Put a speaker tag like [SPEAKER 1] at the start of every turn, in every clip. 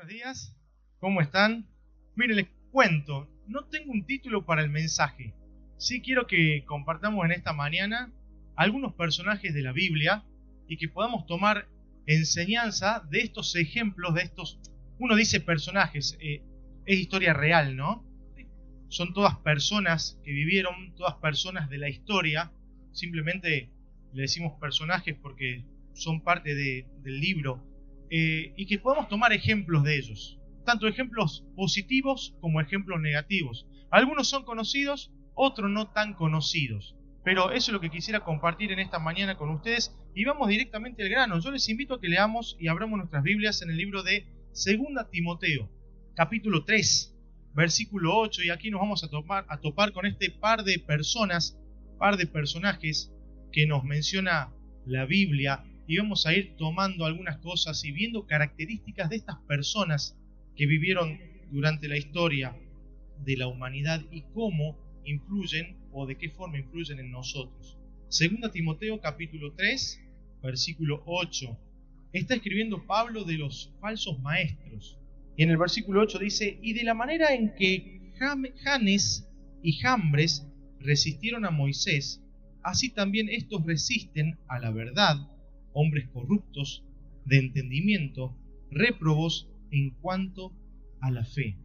[SPEAKER 1] Buenos días, ¿cómo están? Miren, les cuento, no tengo un título para el mensaje. Sí quiero que compartamos en esta mañana algunos personajes de la Biblia y que podamos tomar enseñanza de estos ejemplos, uno dice personajes, es historia real, ¿no? Son todas personas que vivieron, todas personas de la historia, simplemente le decimos personajes porque son parte del libro. Y que podamos tomar ejemplos de ellos, tanto ejemplos positivos como ejemplos negativos. Algunos son conocidos, otros no tan conocidos, pero eso es lo que quisiera compartir en esta mañana con ustedes y vamos directamente al grano. Yo les invito a que leamos y abramos nuestras Biblias en el libro de 2 Timoteo, capítulo 3, versículo 8, y aquí nos vamos a topar con este par de personajes que nos menciona la Biblia. Y vamos a ir tomando algunas cosas y viendo características de estas personas que vivieron durante la historia de la humanidad y cómo influyen o de qué forma influyen en nosotros. 2 Timoteo capítulo 3, versículo 8. Está escribiendo Pablo de los falsos maestros. Y en el versículo 8 dice: y de la manera en que Janes y Jambres resistieron a Moisés, así también estos resisten a la verdad, hombres corruptos de entendimiento, réprobos en cuanto a la fe.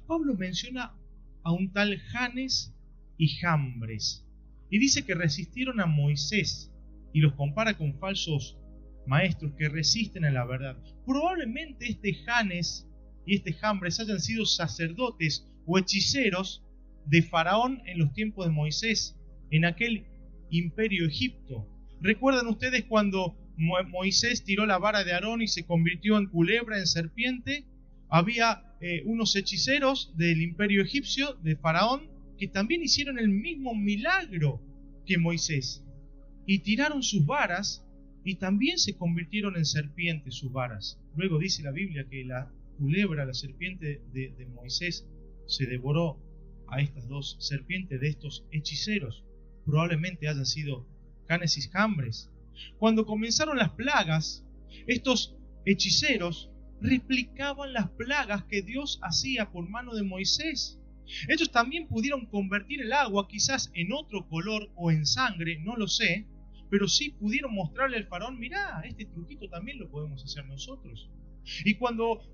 [SPEAKER 1] Pablo menciona a un tal Janes y Jambres y dice que resistieron a Moisés y los compara con falsos maestros que resisten a la verdad. Probablemente este Janes y este Jambres hayan sido sacerdotes o hechiceros de Faraón en los tiempos de Moisés, en aquel imperio Egipto. ¿Recuerdan ustedes cuando Moisés tiró la vara de Aarón y se convirtió en culebra, en serpiente? Había unos hechiceros del imperio egipcio, de Faraón, que también hicieron el mismo milagro que Moisés. Y tiraron sus varas y también se convirtieron en serpientes sus varas. Luego dice la Biblia que la culebra, la serpiente de Moisés, se devoró a estas dos serpientes de estos hechiceros. Probablemente hayan sido Janes y Jambres. Cuando comenzaron las plagas, estos hechiceros replicaban las plagas que Dios hacía por mano de Moisés. Ellos también pudieron convertir el agua quizás en otro color o en sangre, no lo sé, pero sí pudieron mostrarle al faraón: mirá, este truquito también lo podemos hacer nosotros. Y cuando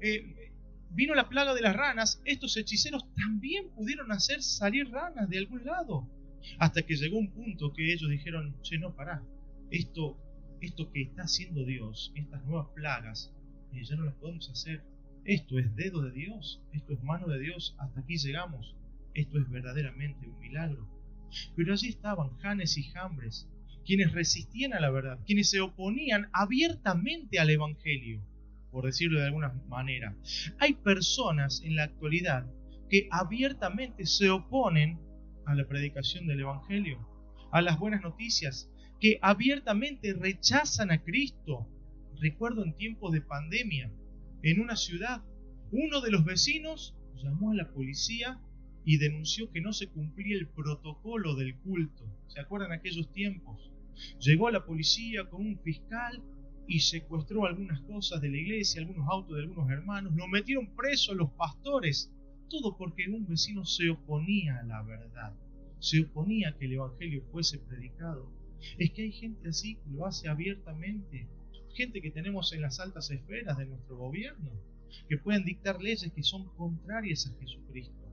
[SPEAKER 1] vino la plaga de las ranas, estos hechiceros también pudieron hacer salir ranas de algún lado. Hasta que llegó un punto que ellos dijeron: che, no, pará, esto que está haciendo Dios, estas nuevas plagas, ya no las podemos hacer. Esto es dedo de Dios, esto es mano de Dios, hasta aquí llegamos. Esto es verdaderamente un milagro. Pero allí estaban Janes y Jambres, quienes resistían a la verdad, quienes se oponían abiertamente al Evangelio, por decirlo de alguna manera. Hay personas en la actualidad que abiertamente se oponen a la predicación del Evangelio, a las buenas noticias, que abiertamente rechazan a Cristo. Recuerdo en tiempos de pandemia, en una ciudad, uno de los vecinos llamó a la policía y denunció que no se cumplía el protocolo del culto. ¿Se acuerdan aquellos tiempos? Llegó la policía con un fiscal y secuestró algunas cosas de la iglesia, algunos autos de algunos hermanos, lo metieron preso los pastores, todo porque un vecino se oponía a la verdad, se oponía a que el Evangelio fuese predicado. Es que hay gente así que lo hace abiertamente, gente que tenemos en las altas esferas de nuestro gobierno, que pueden dictar leyes que son contrarias a Jesucristo.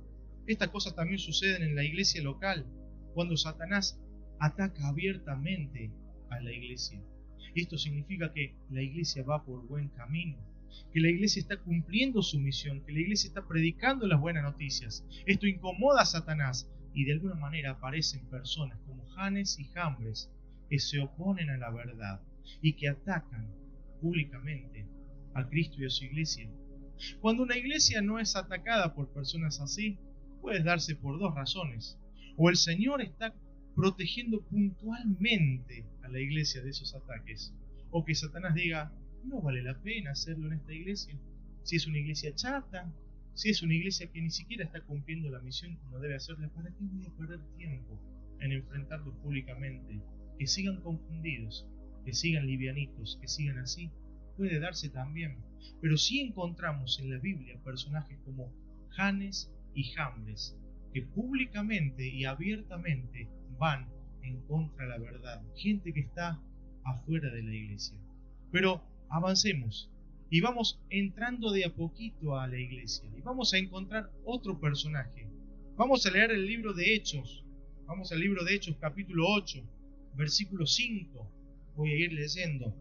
[SPEAKER 1] Estas cosas también suceden en la iglesia local, cuando Satanás ataca abiertamente a la iglesia. Esto significa que la iglesia va por buen camino, que la iglesia está cumpliendo su misión, que la iglesia está predicando las buenas noticias. Esto incomoda a Satanás y de alguna manera aparecen personas como Janes y Jambres que se oponen a la verdad y que atacan públicamente a Cristo y a su iglesia. Cuando una iglesia no es atacada por personas así, puede darse por dos razones: o el Señor está protegiendo puntualmente a la iglesia de esos ataques, o que Satanás diga: no vale la pena hacerlo en esta iglesia, si es una iglesia chata, si es una iglesia que ni siquiera está cumpliendo la misión como debe hacerla, ¿para qué voy a perder tiempo en enfrentarlo públicamente? Que sigan confundidos, que sigan livianitos, que sigan así. puede darse también. Pero sí encontramos en la Biblia personajes como Janes y Jambres, que públicamente y abiertamente van en contra de la verdad. Gente que está afuera de la iglesia. Pero avancemos y vamos entrando de a poquito a la iglesia y vamos a encontrar otro personaje. Vamos a leer el libro de Hechos. Vamos al libro de Hechos, capítulo 8, versículo 5. Voy a ir leyendo.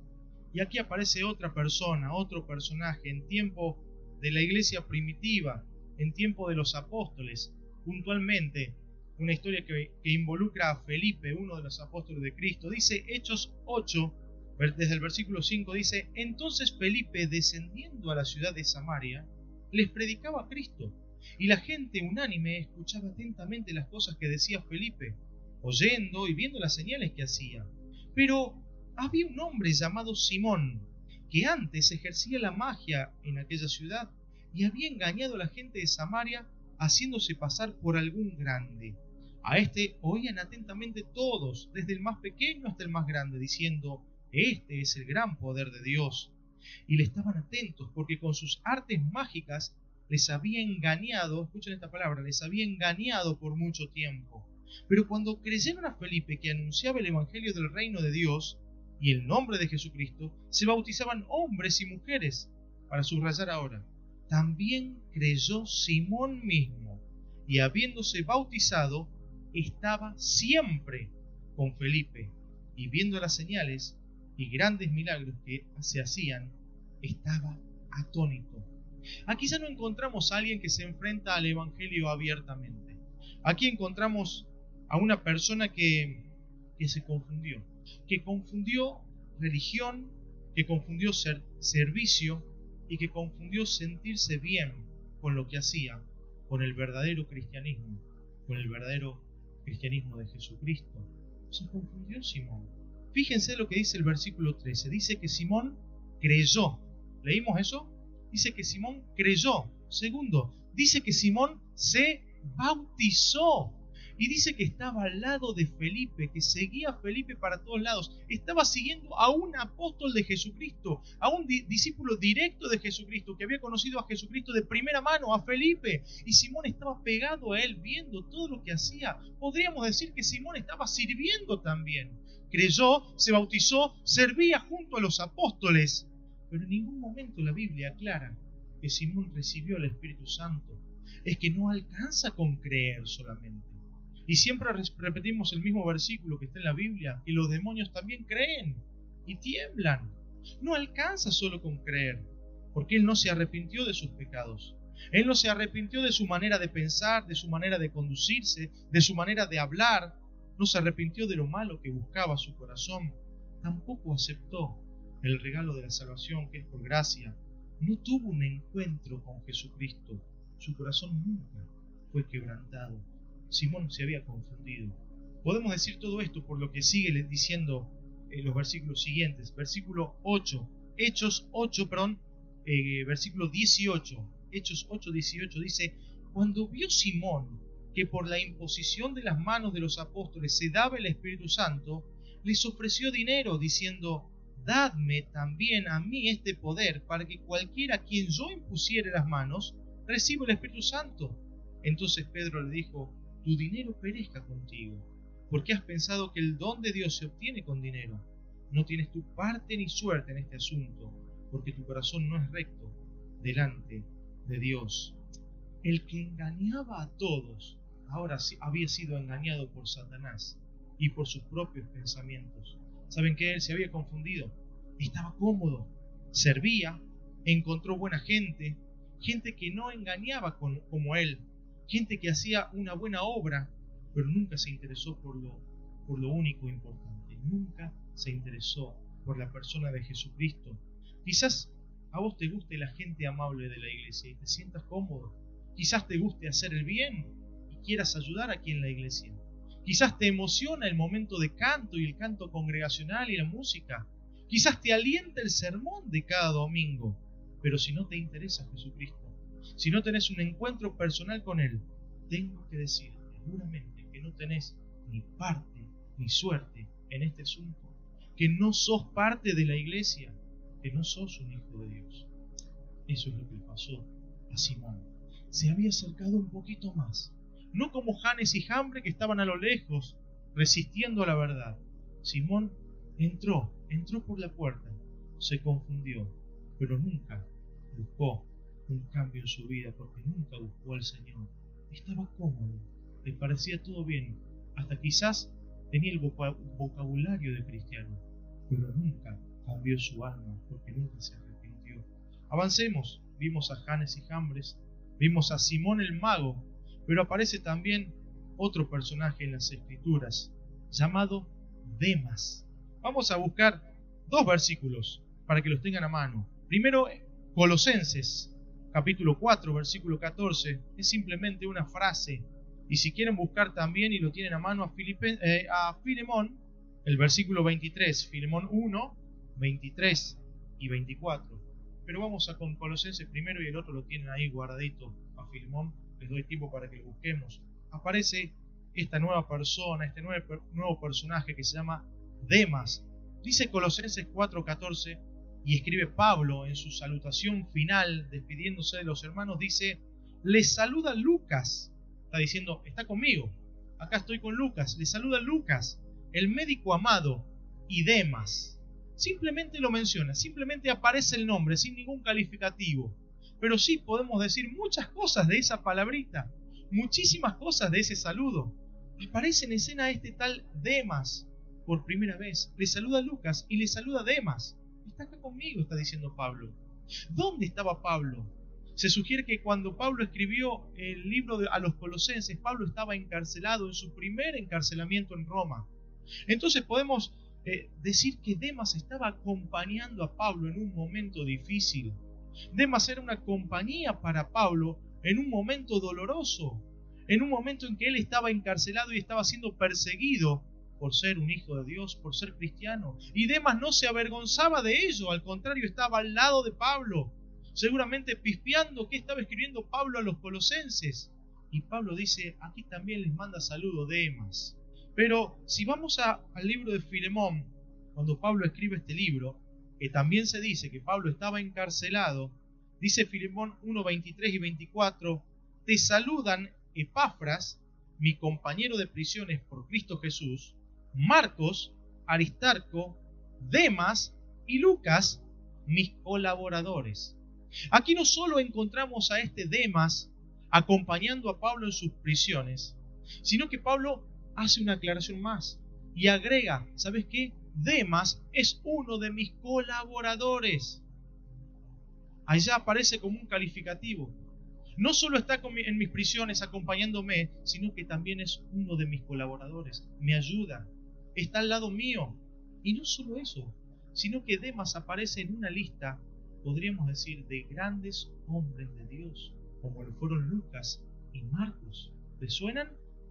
[SPEAKER 1] Y aquí aparece otra persona, otro personaje en tiempo de la iglesia primitiva, en tiempo de los apóstoles. Puntualmente, una historia que involucra a Felipe, uno de los apóstoles de Cristo. Dice Hechos 8, desde el versículo 5, dice: Entonces Felipe, descendiendo a la ciudad de Samaria, les predicaba a Cristo, y la gente unánime escuchaba atentamente las cosas que decía Felipe, oyendo y viendo las señales que hacía. Pero había un hombre llamado Simón, que antes ejercía la magia en aquella ciudad, y había engañado a la gente de Samaria, haciéndose pasar por algún grande. A este oían atentamente todos, desde el más pequeño hasta el más grande, diciendo: Este es el gran poder de Dios. Y le estaban atentos, porque con sus artes mágicas les había engañado, escuchen esta palabra, les había engañado por mucho tiempo. Pero cuando creyeron a Felipe, que anunciaba el evangelio del reino de Dios y el nombre de Jesucristo, se bautizaban hombres y mujeres. Para subrayar ahora, también creyó Simón mismo, y habiéndose bautizado, estaba siempre con Felipe, y viendo las señales y grandes milagros que se hacían, estaba atónito. Aquí ya no encontramos a alguien que se enfrenta al evangelio abiertamente. Aquí encontramos a una persona que se confundió, que confundió religión, que confundió servicio y que confundió sentirse bien con lo que hacía, con el verdadero cristianismo, con el verdadero cristianismo de Jesucristo. Se confundió Simón. Fíjense lo que dice el versículo 13. Dice que Simón creyó. ¿Leímos eso? Dice que Simón creyó. Segundo, dice que Simón se bautizó. Y dice que estaba al lado de Felipe, que seguía a Felipe para todos lados. Estaba siguiendo a un apóstol de Jesucristo, a un discípulo directo de Jesucristo, que había conocido a Jesucristo de primera mano, a Felipe. Y Simón estaba pegado a él, viendo todo lo que hacía. Podríamos decir que Simón estaba sirviendo también. Creyó, se bautizó, servía junto a los apóstoles. Pero en ningún momento la Biblia aclara que Simón recibió el Espíritu Santo. Es que no alcanza con creer solamente. Y siempre repetimos el mismo versículo que está en la Biblia, que los demonios también creen y tiemblan. No alcanza solo con creer, porque él no se arrepintió de sus pecados. Él no se arrepintió de su manera de pensar, de su manera de conducirse, de su manera de hablar. No se arrepintió de lo malo que buscaba su corazón. Tampoco aceptó el regalo de la salvación, que es por gracia. No tuvo un encuentro con Jesucristo. Su corazón nunca fue quebrantado. Simón se había confundido. Podemos decir todo esto por lo que sigue diciendo los versículos siguientes. Versículo 8, Hechos 8, versículo 18. Hechos 8, 18 dice: Cuando vio Simón que por la imposición de las manos de los apóstoles se daba el Espíritu Santo, les ofreció dinero, diciendo: Dadme también a mí este poder, para que cualquiera a quien yo impusiere las manos reciba el Espíritu Santo. Entonces Pedro le dijo: Tu dinero perezca contigo, porque has pensado que el don de Dios se obtiene con dinero. No tienes tu parte ni suerte en este asunto, porque tu corazón no es recto delante de Dios. El que engañaba a todos, ahora había sido engañado por Satanás y por sus propios pensamientos. ¿Saben qué? Él se había confundido. Estaba cómodo, servía, encontró buena gente, gente que no engañaba como él, gente que hacía una buena obra, pero nunca se interesó por lo único importante. Nunca se interesó por la persona de Jesucristo. Quizás a vos te guste la gente amable de la iglesia y te sientas cómodo. Quizás te guste hacer el bien y quieras ayudar aquí en la iglesia. Quizás te emociona el momento de canto y el canto congregacional y la música. Quizás te alienta el sermón de cada domingo. Pero si no te interesa Jesucristo, si no tenés un encuentro personal con Él, tengo que decirte seguramente que no tenés ni parte ni suerte en este asunto, que no sos parte de la iglesia, que no sos un hijo de Dios. Eso es lo que le pasó a Simón. Se había acercado un poquito más, no como Janes y Jambre que estaban a lo lejos resistiendo a la verdad. Simón entró por la puerta, se confundió, pero nunca buscó un cambio en su vida, porque nunca buscó al Señor. Estaba cómodo, le parecía todo bien, hasta quizás tenía el vocabulario de cristiano, pero nunca cambió su alma, porque nunca se arrepintió. Avancemos. Vimos a Janes y Jambres, vimos a Simón el mago, pero aparece también otro personaje en las Escrituras, llamado Demas. Vamos a buscar 2 versículos para que los tengan a mano. Primero, Colosenses, capítulo 4, versículo 14. Es simplemente una frase. Y si quieren buscar también y lo tienen a mano, a Filemón, el versículo 23, Filemón 1, 23 y 24. Pero vamos a con Colosenses primero y el otro lo tienen ahí guardadito a Filemón. Les doy tiempo para que lo busquemos. Aparece esta nueva persona, este nuevo personaje que se llama Demas. Dice Colosenses 4:14 y escribe Pablo en su salutación final, despidiéndose de los hermanos, dice: les saluda Lucas. Está diciendo, está conmigo, acá estoy con Lucas. Les saluda Lucas, el médico amado, y Demas. Simplemente lo menciona, simplemente aparece el nombre sin ningún calificativo. Pero sí podemos decir muchas cosas de esa palabrita, muchísimas cosas de ese saludo. Aparece en escena este tal Demas por primera vez. Le saluda Lucas y le saluda Demas. Está acá conmigo, está diciendo Pablo. ¿Dónde estaba Pablo? Se sugiere que cuando Pablo escribió el libro a los Colosenses, Pablo estaba encarcelado en su primer encarcelamiento en Roma. Entonces podemos decir que Demas estaba acompañando a Pablo en un momento difícil. Demas era una compañía para Pablo en un momento doloroso, en un momento en que él estaba encarcelado y estaba siendo perseguido por ser un hijo de Dios, por ser cristiano. Y Demas no se avergonzaba de ello, al contrario, estaba al lado de Pablo, seguramente pispeando qué estaba escribiendo Pablo a los colosenses. Y Pablo dice, aquí también les manda saludo Demas. Pero si vamos al libro de Filemón, cuando Pablo escribe este libro, que también se dice que Pablo estaba encarcelado, dice Filemón 1, 23 y 24, te saludan Epafras, mi compañero de prisiones por Cristo Jesús, Marcos, Aristarco, Demas y Lucas, mis colaboradores. Aquí no solo encontramos a este Demas acompañando a Pablo en sus prisiones, sino que Pablo hace una aclaración más y agrega, ¿sabes qué? Demas es uno de mis colaboradores. Allá aparece como un calificativo. No solo está en mis prisiones acompañándome, sino que también es uno de mis colaboradores. Me ayuda, está al lado mío. Y no solo eso, sino que Demas aparece en una lista, podríamos decir, de grandes hombres de Dios, como lo fueron Lucas y Marcos. ¿Les suenan?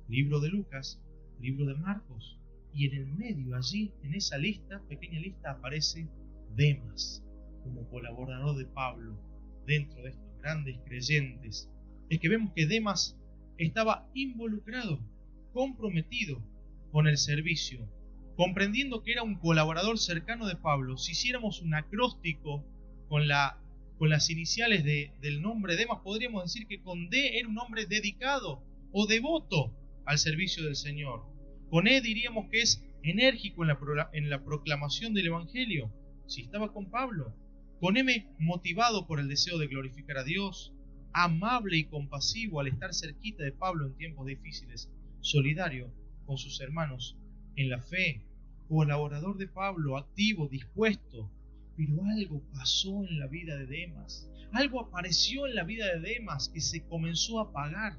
[SPEAKER 1] Libro de Lucas, libro de Marcos. Y en el medio, allí, en esa lista, pequeña lista, aparece Demas, como colaborador de Pablo, dentro de estos grandes creyentes. Es que vemos que Demas estaba involucrado, comprometido con el servicio, comprendiendo que era un colaborador cercano de Pablo. Si hiciéramos un acróstico con las iniciales del nombre Demas, podríamos decir que con D era un hombre dedicado o devoto al servicio del Señor. Con E diríamos que es enérgico en la proclamación del Evangelio, si estaba con Pablo. Con M, motivado por el deseo de glorificar a Dios, amable y compasivo al estar cerquita de Pablo en tiempos difíciles, solidario con sus hermanos en la fe, colaborador de Pablo, activo, dispuesto. Pero algo pasó en la vida de Demas, algo apareció en la vida de Demas que se comenzó a apagar.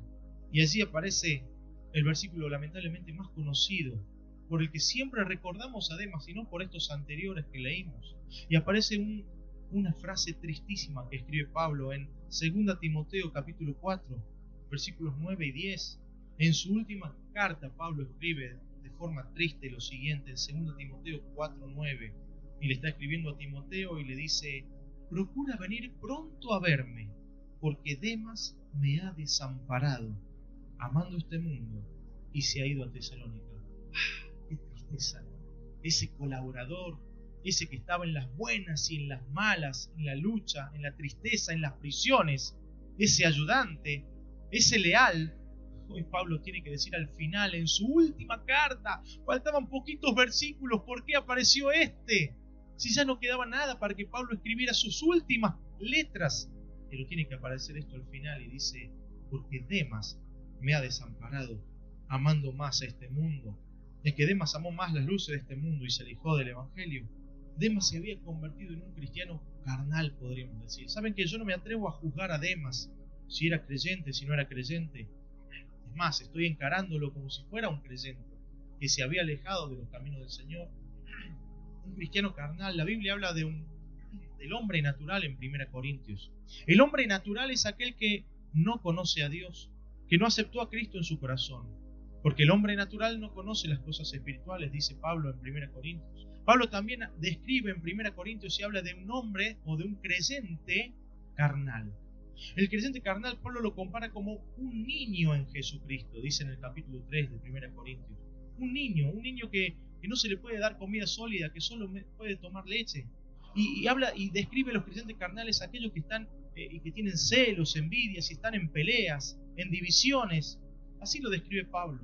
[SPEAKER 1] Y allí aparece el versículo lamentablemente más conocido, por el que siempre recordamos a Demas y no por estos anteriores que leímos. Y aparece una frase tristísima que escribe Pablo en 2 Timoteo capítulo 4, versículos 9 y 10. En su última carta Pablo escribe de forma triste lo siguiente en 2 Timoteo 4, 9. Y le está escribiendo a Timoteo y le dice, procura venir pronto a verme, porque Demas me ha desamparado, amando este mundo, y se ha ido a Tesalónica. ¡Ah, qué tristeza! Ese colaborador, ese que estaba en las buenas y en las malas, en la lucha, en la tristeza, en las prisiones, ese ayudante, ese leal. Hoy Pablo tiene que decir al final, en su última carta, faltaban poquitos versículos, ¿por qué apareció este? Si ya no quedaba nada para que Pablo escribiera sus últimas letras. Pero tiene que aparecer esto al final y dice, porque Demas me ha desamparado, amando más a este mundo. Es que Demas amó más las luces de este mundo y se alejó del Evangelio. Demas se había convertido en un cristiano carnal, podríamos decir. Saben que yo no me atrevo a juzgar a Demas, si era creyente, si no era creyente. Es más, estoy encarándolo como si fuera un creyente, que se había alejado de los caminos del Señor. Un cristiano carnal, la Biblia habla del hombre natural en 1 Corintios. El hombre natural es aquel que no conoce a Dios, que no aceptó a Cristo en su corazón. Porque el hombre natural no conoce las cosas espirituales, dice Pablo en 1 Corintios. Pablo también describe en 1 Corintios y habla de un hombre o de un creyente carnal. El creyente carnal Pablo lo compara como un niño en Jesucristo, dice en el capítulo 3 de 1 Corintios. Un niño que no se le puede dar comida sólida, que solo puede tomar leche. Y habla y describe a los creyentes carnales aquellos que están y que tienen celos, envidias, y están en peleas, en divisiones. Así lo describe Pablo.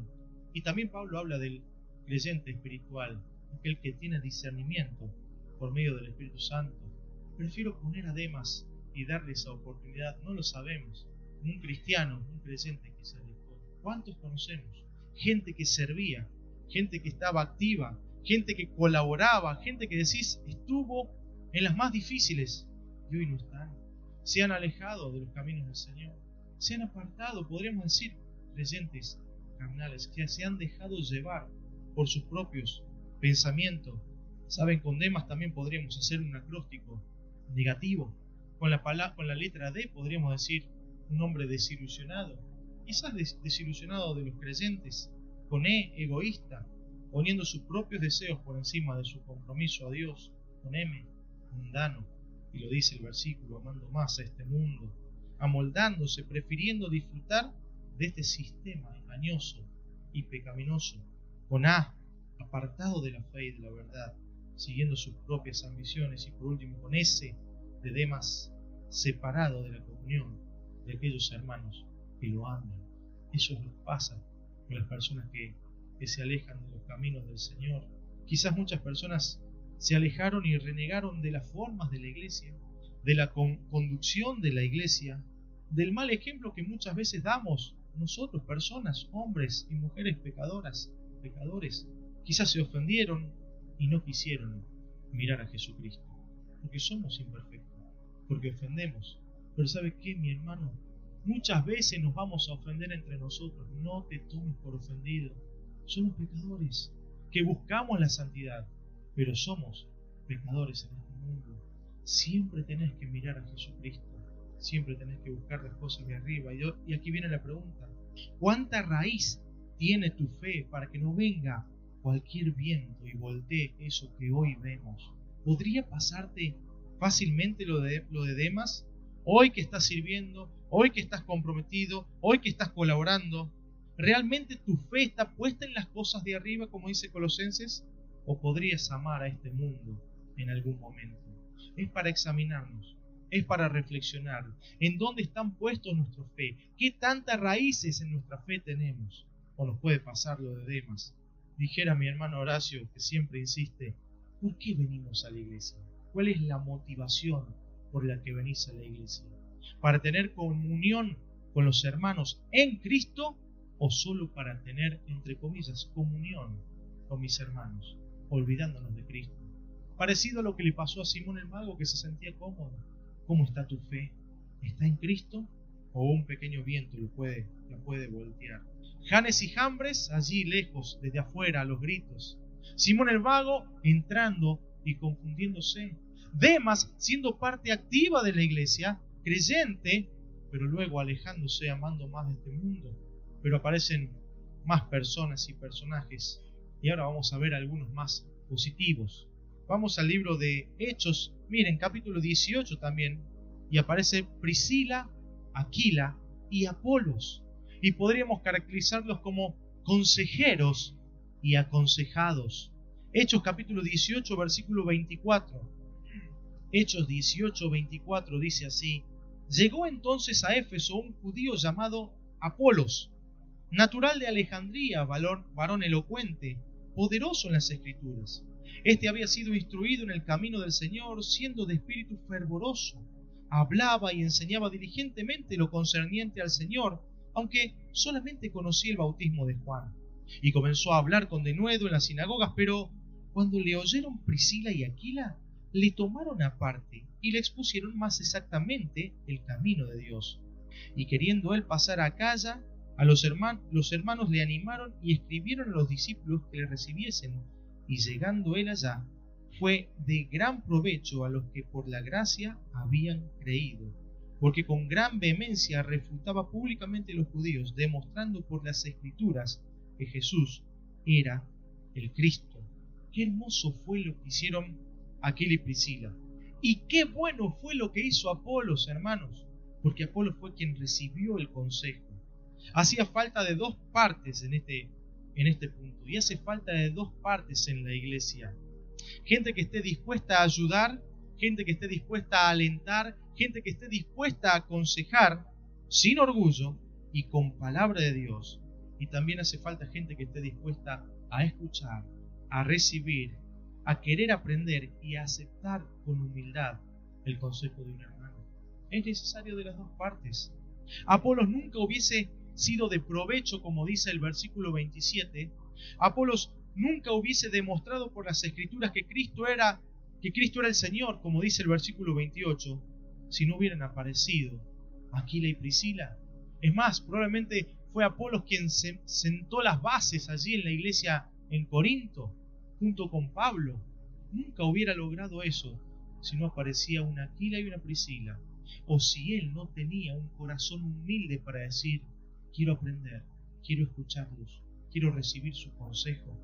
[SPEAKER 1] Y también Pablo habla del creyente espiritual, aquel que tiene discernimiento por medio del Espíritu Santo. Prefiero poner a Demas y darle esa oportunidad, no lo sabemos. Un cristiano, un creyente que se alejó. ¿Cuántos conocemos? Gente que servía, gente que estaba activa, gente que colaboraba, gente que decís estuvo en las más difíciles y hoy no están. Se han alejado de los caminos del Señor, se han apartado, podríamos decir, creyentes carnales que se han dejado llevar por sus propios pensamientos. Saben, con Demas también podríamos hacer un acróstico negativo. Con la letra D podríamos decir un hombre desilusionado, quizás desilusionado de los creyentes. Con E, egoísta, poniendo sus propios deseos por encima de su compromiso a Dios. Con M, mundano, y lo dice el versículo, amando más a este mundo, amoldándose, prefiriendo disfrutar de este sistema engañoso y pecaminoso. Con A, apartado de la fe y de la verdad, siguiendo sus propias ambiciones. Y por último con S, de Demas, separado de la comunión de aquellos hermanos que lo aman. Eso es lo que pasa con las personas que se alejan de los caminos del Señor. Quizás muchas personas se alejaron y renegaron de las formas de la iglesia, de la conducción de la iglesia, del mal ejemplo que muchas veces damos nosotros, personas, hombres y mujeres pecadores. Quizás se ofendieron y no quisieron mirar a Jesucristo, porque somos imperfectos, porque ofendemos. Pero ¿sabe qué, mi hermano? Muchas veces nos vamos a ofender entre nosotros. No te tomes por ofendido. Somos pecadores que buscamos la santidad, pero somos pecadores en este mundo. Siempre tenés que mirar a Jesucristo. Siempre tenés que buscar las cosas de arriba. Y aquí viene la pregunta. ¿Cuánta raíz tiene tu fe para que no venga cualquier viento y voltee eso que hoy vemos? ¿Podría pasarte fácilmente lo de Demas? Hoy que estás sirviendo, hoy que estás comprometido, hoy que estás colaborando, ¿realmente tu fe está puesta en las cosas de arriba, como dice Colosenses? ¿O podrías amar a este mundo en algún momento? Es para examinarnos, es para reflexionar. ¿En dónde están puestos nuestra fe? ¿Qué tantas raíces en nuestra fe tenemos? ¿O nos puede pasar lo de Demas? Dijera mi hermano Horacio, que siempre insiste, ¿por qué venimos a la iglesia? ¿Cuál es la motivación por la que venís a la iglesia? ¿Para tener comunión con los hermanos en Cristo o solo para tener, entre comillas, comunión con mis hermanos, olvidándonos de Cristo? Parecido a lo que le pasó a Simón el Mago, que se sentía cómodo. ¿Cómo está tu fe? ¿Está en Cristo? ¿O un pequeño viento la puede voltear? Janes y Jambres allí lejos, desde afuera, a los gritos. Simón el Mago entrando y confundiéndose. Demas siendo parte activa de la iglesia, creyente, pero luego alejándose, amando más de este mundo. Pero aparecen más personas y personajes. Y ahora vamos a ver algunos más positivos. Vamos al libro de Hechos, miren, capítulo 18 también. Y aparece Priscila, Aquila y Apolos. Y podríamos caracterizarlos como consejeros y aconsejados. Hechos capítulo 18, versículo 24. Hechos 18, 24 dice así: llegó entonces a Éfeso un judío llamado Apolos, natural de Alejandría, varón elocuente, poderoso en las Escrituras. Este había sido instruido en el camino del Señor, siendo de espíritu fervoroso. Hablaba y enseñaba diligentemente lo concerniente al Señor, aunque solamente conocía el bautismo de Juan. Y comenzó a hablar con denuedo en las sinagogas, pero cuando le oyeron Priscila y Aquila, le tomaron aparte y le expusieron más exactamente el camino de Dios. Y queriendo él pasar a Acaya, los hermanos le animaron y escribieron a los discípulos que le recibiesen. Y llegando él allá, fue de gran provecho a los que por la gracia habían creído, porque con gran vehemencia refutaba públicamente a los judíos, demostrando por las Escrituras que Jesús era el Cristo. Qué hermoso fue lo que hicieron Aquila y Priscila. Y qué bueno fue lo que hizo Apolos, hermanos, porque Apolos fue quien recibió el consejo. Hacía falta de dos partes en este punto, y hace falta de dos partes en la iglesia. Gente que esté dispuesta a ayudar, gente que esté dispuesta a alentar, gente que esté dispuesta a aconsejar sin orgullo y con palabra de Dios. Y también hace falta gente que esté dispuesta a escuchar, a recibir, a querer aprender y a aceptar con humildad el consejo de un hermano. Es necesario de las dos partes. Apolos nunca hubiese sido de provecho, como dice el versículo 27. Apolos nunca hubiese demostrado por las Escrituras que Cristo era el Señor, como dice el versículo 28, si no hubieran aparecido Aquila y Priscila. Es más, probablemente fue Apolos quien sentó las bases allí en la iglesia en Corinto, junto con Pablo. Nunca hubiera logrado eso si no aparecía una Aquila y una Priscila, o si él no tenía un corazón humilde para decir: quiero aprender, quiero escucharlos, quiero recibir su consejo.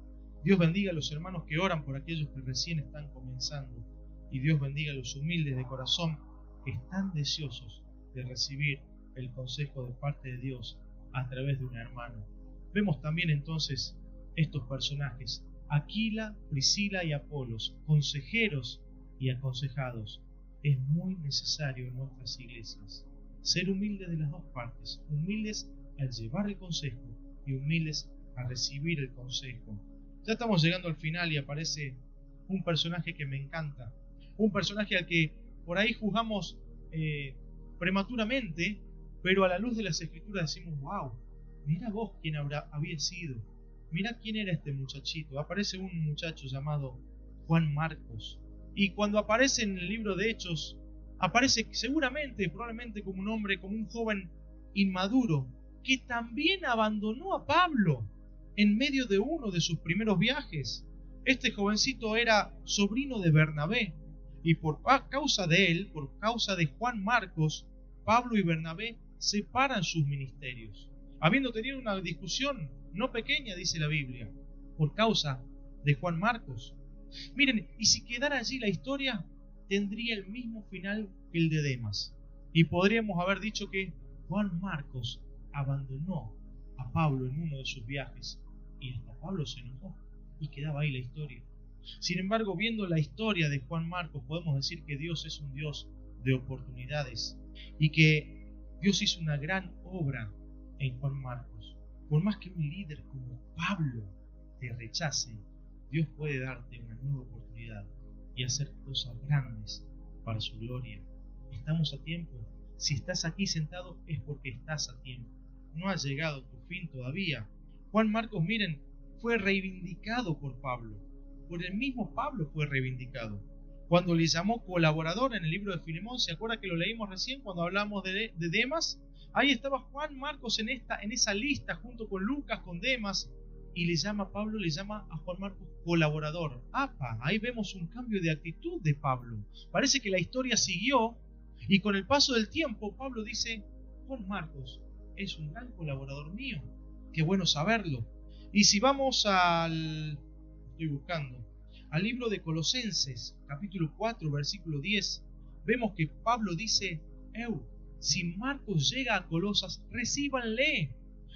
[SPEAKER 1] Dios bendiga a los hermanos que oran por aquellos que recién están comenzando, y Dios bendiga a los humildes de corazón que están deseosos de recibir el consejo de parte de Dios a través de un hermano. Vemos también entonces estos personajes: Aquila, Priscila y Apolos, consejeros y aconsejados. Es muy necesario en nuestras iglesias ser humildes de las dos partes, humildes al llevar el consejo y humildes a recibir el consejo. Ya estamos llegando al final y aparece un personaje que me encanta, un personaje al que por ahí juzgamos prematuramente, pero a la luz de las Escrituras decimos: wow, mira vos quién había sido, mira quién era este muchachito. Aparece un muchacho llamado Juan Marcos, y cuando aparece en el libro de Hechos, aparece seguramente, probablemente como un hombre, como un joven inmaduro, que también abandonó a Pablo en medio de uno de sus primeros viajes. Este jovencito era sobrino de Bernabé, y por causa de él, por causa de Juan Marcos, Pablo y Bernabé separan sus ministerios, habiendo tenido una discusión no pequeña, dice la Biblia, por causa de Juan Marcos. Miren, y si quedara allí la historia, tendría el mismo final que el de Demas, y podríamos haber dicho que Juan Marcos abandonó a Pablo en uno de sus viajes, y hasta Pablo se enojó, y quedaba ahí la historia. Sin embargo, viendo la historia de Juan Marcos, podemos decir que Dios es un Dios de oportunidades, y que Dios hizo una gran obra en Juan Marcos. Por más que un líder como Pablo te rechace, Dios puede darte una nueva oportunidad y hacer cosas grandes para su gloria. Estamos a tiempo. Si estás aquí sentado es porque estás a tiempo. No ha llegado tu fin todavía. Juan Marcos, miren, fue reivindicado por Pablo. Por el mismo Pablo fue reivindicado. Cuando le llamó colaborador en el libro de Filemón, ¿se acuerda que lo leímos recién cuando hablamos de Demas? Ahí estaba Juan Marcos en esa lista junto con Lucas, con Demas, y Pablo le llama a Juan Marcos colaborador. Ahí vemos un cambio de actitud de Pablo. Parece que la historia siguió, y con el paso del tiempo Pablo dice: Juan Marcos es un gran colaborador mío. Qué bueno saberlo. Y si vamos al libro de Colosenses, capítulo 4, versículo 10, vemos que Pablo dice: si Marcos llega a Colosas, recíbanle.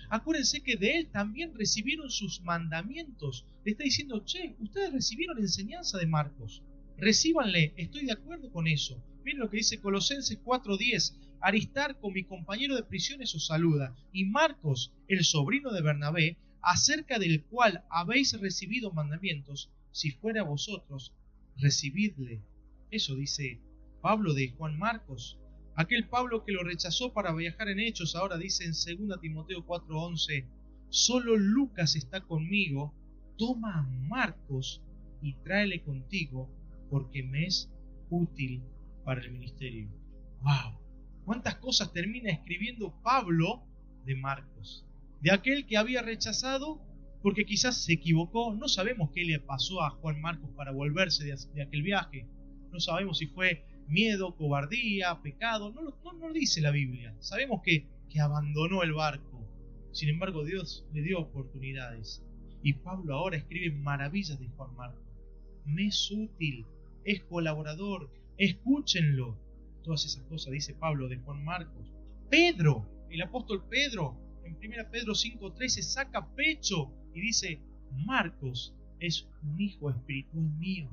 [SPEAKER 1] Acuérdense que de Él también recibieron sus mandamientos. Le está diciendo, che, ustedes recibieron enseñanza de Marcos. Recíbanle, estoy de acuerdo con eso. Miren lo que dice Colosenses 4:10. Aristarco, mi compañero de prisiones, os saluda. Y Marcos, el sobrino de Bernabé, acerca del cual habéis recibido mandamientos, si fuera vosotros, recibidle. Eso dice Pablo de Juan Marcos. Aquel Pablo que lo rechazó para viajar en Hechos, ahora dice en 2 Timoteo 4:11, solo Lucas está conmigo, toma a Marcos y tráele contigo, porque me es útil para el ministerio. ¡Wow! ¿Cuántas cosas termina escribiendo Pablo de Marcos? De aquel que había rechazado porque quizás se equivocó. No sabemos qué le pasó a Juan Marcos para volverse de aquel viaje. No sabemos si fue miedo, cobardía, pecado. No dice la Biblia. Sabemos que abandonó el barco. Sin embargo, Dios le dio oportunidades. Y Pablo ahora escribe maravillas de Juan Marcos. Me es útil, es colaborador, escúchenlo. Todas esas cosas dice Pablo de Juan Marcos. Pedro, el apóstol Pedro, en 1 Pedro 5:13 saca pecho y dice, Marcos es un hijo espiritual mío.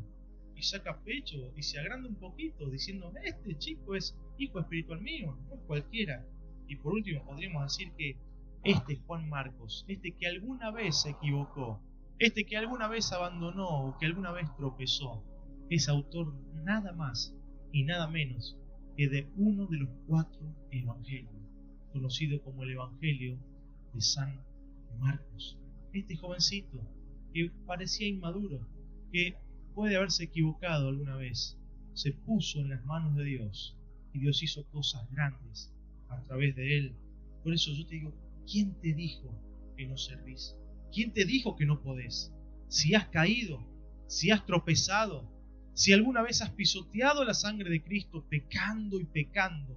[SPEAKER 1] Y saca pecho y se agranda un poquito diciendo, este chico es hijo espiritual mío, no es cualquiera. Y por último podríamos decir que este Juan Marcos, este que alguna vez se equivocó, este que alguna vez abandonó o que alguna vez tropezó, es autor nada más y nada menos que de uno de los 4 evangelios, conocido como el Evangelio de San Marcos. Este jovencito que parecía inmaduro, que puede haberse equivocado alguna vez, se puso en las manos de Dios y Dios hizo cosas grandes a través de él. Por eso yo te digo, ¿quién te dijo que no servís? ¿Quién te dijo que no podés? Si has caído, si has tropezado, si alguna vez has pisoteado la sangre de Cristo pecando y pecando,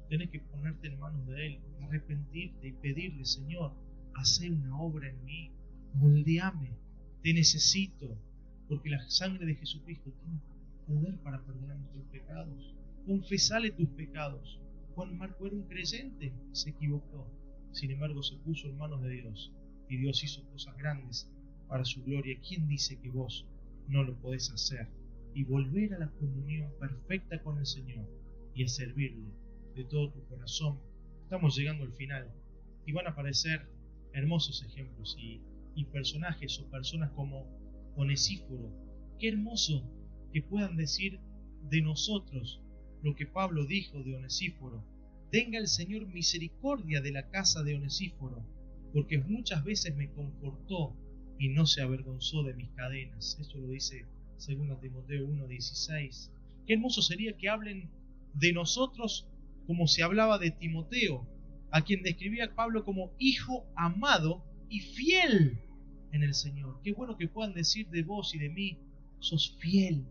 [SPEAKER 1] tenés que ponerte en manos de Él, arrepentirte y pedirle, Señor, hacé una obra en mí, moldeame, te necesito, porque la sangre de Jesucristo tiene poder para perdonar nuestros pecados. Confesale tus pecados. Juan Marcos era un creyente, se equivocó, sin embargo se puso en manos de Dios y Dios hizo cosas grandes para su gloria. ¿Quién dice que vos no lo podés hacer? Y volver a la comunión perfecta con el Señor y a servirle de todo tu corazón. Estamos llegando al final y van a aparecer hermosos ejemplos y personajes o personas como Onesíforo. Qué hermoso que puedan decir de nosotros lo que Pablo dijo de Onesíforo. Tenga el Señor misericordia de la casa de Onesíforo, porque muchas veces me confortó y no se avergonzó de mis cadenas. Eso lo dice 2 Timoteo 1:16. Qué hermoso sería que hablen de nosotros como se hablaba de Timoteo, a quien describía Pablo como hijo amado y fiel en el Señor. Qué bueno que puedan decir de vos y de mí, sos fiel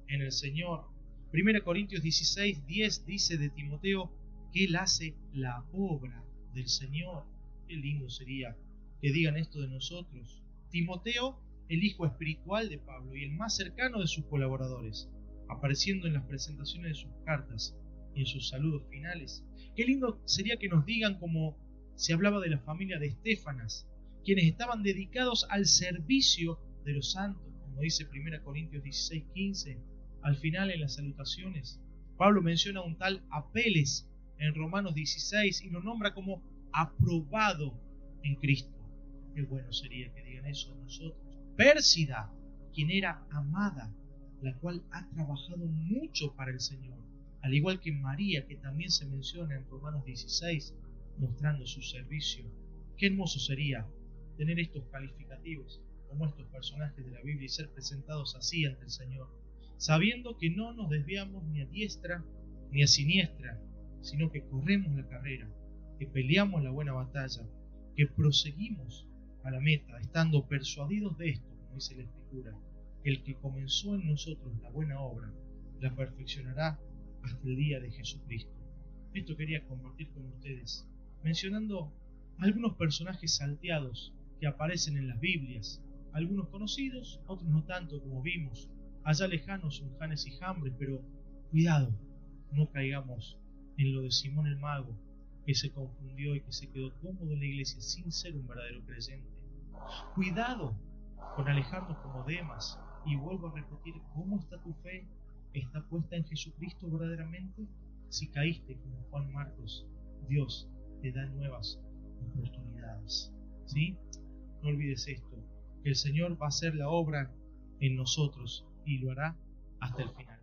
[SPEAKER 1] en el Señor. 1 Corintios 16:10 dice de Timoteo que él hace la obra del Señor. Qué lindo sería que digan esto de nosotros. Timoteo, el hijo espiritual de Pablo y el más cercano de sus colaboradores, apareciendo en las presentaciones de sus cartas y en sus saludos finales. Qué lindo sería que nos digan como se hablaba de la familia de Estéfanas, quienes estaban dedicados al servicio de los santos, como dice 1 Corintios 16:15. Al final, en las salutaciones, Pablo menciona a un tal Apeles en Romanos 16 y lo nombra como aprobado en Cristo. Qué bueno sería que digan eso de nosotros. Pérsida, quien era amada, la cual ha trabajado mucho para el Señor, al igual que María, que también se menciona en Romanos 16, mostrando su servicio. Qué hermoso sería tener estos calificativos como estos personajes de la Biblia y ser presentados así ante el Señor, sabiendo que no nos desviamos ni a diestra ni a siniestra, sino que corremos la carrera, que peleamos la buena batalla, que proseguimos a la meta, estando persuadidos de esto, como dice la Escritura, que el que comenzó en nosotros la buena obra, la perfeccionará hasta el día de Jesucristo. Esto quería compartir con ustedes, mencionando algunos personajes salteados que aparecen en las Biblias, algunos conocidos, otros no tanto, como vimos allá lejanos en Janes y Jambres, pero cuidado, no caigamos en lo de Simón el Mago, que se confundió y que se quedó cómodo en la iglesia sin ser un verdadero creyente. Cuidado con alejarnos como Demas. Y vuelvo a repetir, ¿cómo está tu fe? ¿Está puesta en Jesucristo verdaderamente? Si caíste como Juan Marcos, Dios te da nuevas oportunidades. ¿Sí? No olvides esto, que el Señor va a hacer la obra en nosotros y lo hará hasta el final.